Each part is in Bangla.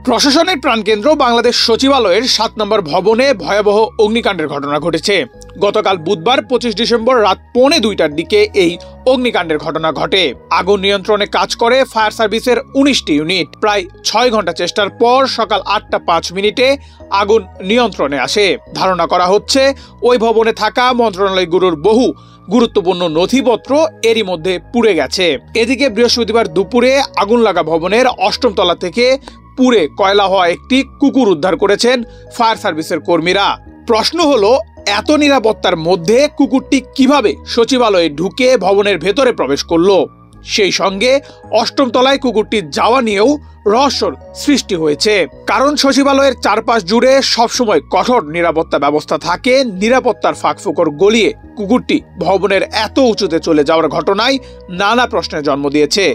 প্রশাসনের প্রাণকেন্দ্র বাংলাদেশ সচিবালয়ের ৭ নম্বর ভবনে ভয়াবহ অগ্নিকাণ্ডের ঘটনা ঘটেছে। গতকাল বুধবার ২৫ ডিসেম্বর রাত ১:৩০টার দিকে এই অগ্নিকাণ্ডের ঘটনা ঘটে। আগুন নিয়ন্ত্রণে কাজ করে ফায়ার সার্ভিসের ১৯টি ইউনিট। প্রায় ৬ ঘন্টা চেষ্টার পর সকাল ৮টা ৫ মিনিটে আগুন নিয়ন্ত্রণে আসে। ধারণা করা হচ্ছে ওই ভবনে থাকা মন্ত্রণালয়গুলোর বহু গুরুত্বপূর্ণ নথিপত্র এরই মধ্যে পুড়ে গেছে। এদিকে বৃহস্পতিবার দুপুরে আগুন লাগা ভবনের ৮ম তলা থেকে পুড়ে কয়লা হওয়া একটি কুকুর উদ্ধার করেছেন ফায়ার সার্ভিসের কর্মীরা। প্রশ্ন হলো, এত নিরাপত্তার মধ্যে কুকুরটি কিভাবে সচিবালয়ে ঢুকে ভবনের ভেতরে প্রবেশ করলো? সেই সঙ্গে ৮ম তলায় কুকুরটি যাওয়া নিয়েও রহস্যর সৃষ্টি হয়েছে। কারণ সচিবালয়ের চারপাশ জুড়ে সবসময় কঠোর নিরাপত্তা ব্যবস্থা থাকে। নিরাপত্তার ফাঁকফোকর গলিয়ে কুকুরটি ভবনের এত উঁচুতে চলে যাওয়ার ঘটনায় নানা প্রশ্নের জন্ম দিয়েছে,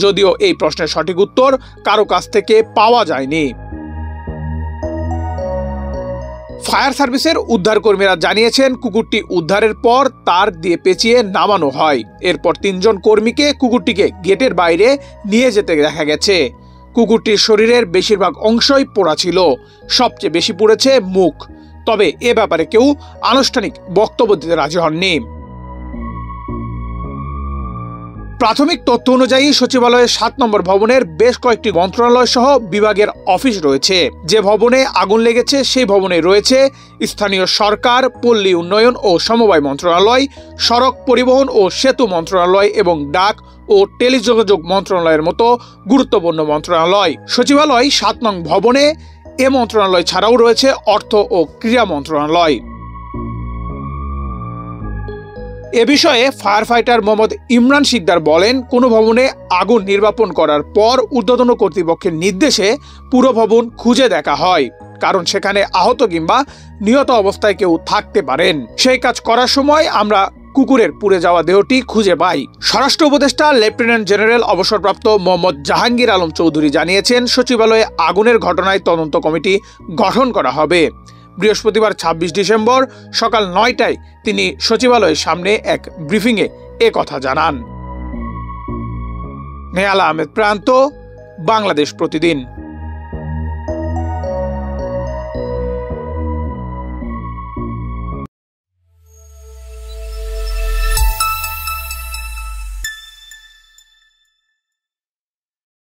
যদিও এই প্রশ্নের সঠিক উত্তর কারো কাছ থেকে পাওয়া যায়নি। ফায়ার সার্ভিসের উদ্ধার কর্মীরা জানিয়েছেন, কুকুরটি উদ্ধারের পর তার দিয়ে পেঁচিয়ে নামানো হয়। এরপর ৩ জন কর্মীকে কুকুরটিকে গেটের বাইরে নিয়ে যেতে দেখা গেছে। কুকুরটির শরীরের বেশিরভাগ অংশই পোড়া ছিল, সবচেয়ে বেশি পুড়েছে মুখ। তবে এ ব্যাপারে কেউ আনুষ্ঠানিক বক্তব্য দিতে রাজি হননি। প্রাথমিক তথ্য অনুযায়ী সচিবালয়ের ৭ নম্বর ভবনের বেশ কয়েকটি মন্ত্রণালয় সহ বিভাগের অফিস রয়েছে। যে ভবনে আগুন লেগেছে সেই ভবনে রয়েছে স্থানীয় সরকার, পল্লী উন্নয়ন ও সমবায় মন্ত্রণালয়, সড়ক পরিবহন ও সেতু মন্ত্রণালয় এবং ডাক ও টেলিযোগাযোগ মন্ত্রণালয়ের মতো গুরুত্বপূর্ণ মন্ত্রণালয়। সচিবালয় ৭ নং ভবনে এ মন্ত্রণালয় ছাড়াও রয়েছে অর্থ ও ক্রীড়া মন্ত্রণালয়। এ বিষয়ে ফায়ার ফাইটার মোহাম্মদ ইমরান শিকদার বলেন, কোনো ভবনে আগুন নির্বাপন করার পর ঊর্ধ্বতন কর্তৃপক্ষের নির্দেশে পুরো ভবন খুঁজে দেখা হয়, কারণ সেখানে আহত কিংবা নিহত অবস্থায় কেউ থাকতে পারেন। সেই কাজ করার সময় আমরা কুকুরের পুড়ে যাওয়া দেহটি খুঁজে পাই। স্বরাষ্ট্র উপদেষ্টা লেফটেন্যান্ট জেনারেল অবসরপ্রাপ্ত মোহাম্মদ জাহাঙ্গীর আলম চৌধুরী জানিয়েছেন, সচিবালয়ে আগুনের ঘটনায় তদন্ত কমিটি গঠন করা হবে। বৃহস্পতিবার ২৬ ডিসেম্বর সকাল ৯টায় তিনি সচিবালয়ের সামনে এক ব্রিফিংয়ে এ কথা জানান। নেহালা আহমেদ প্রান্ত, বাংলাদেশ প্রতিদিন।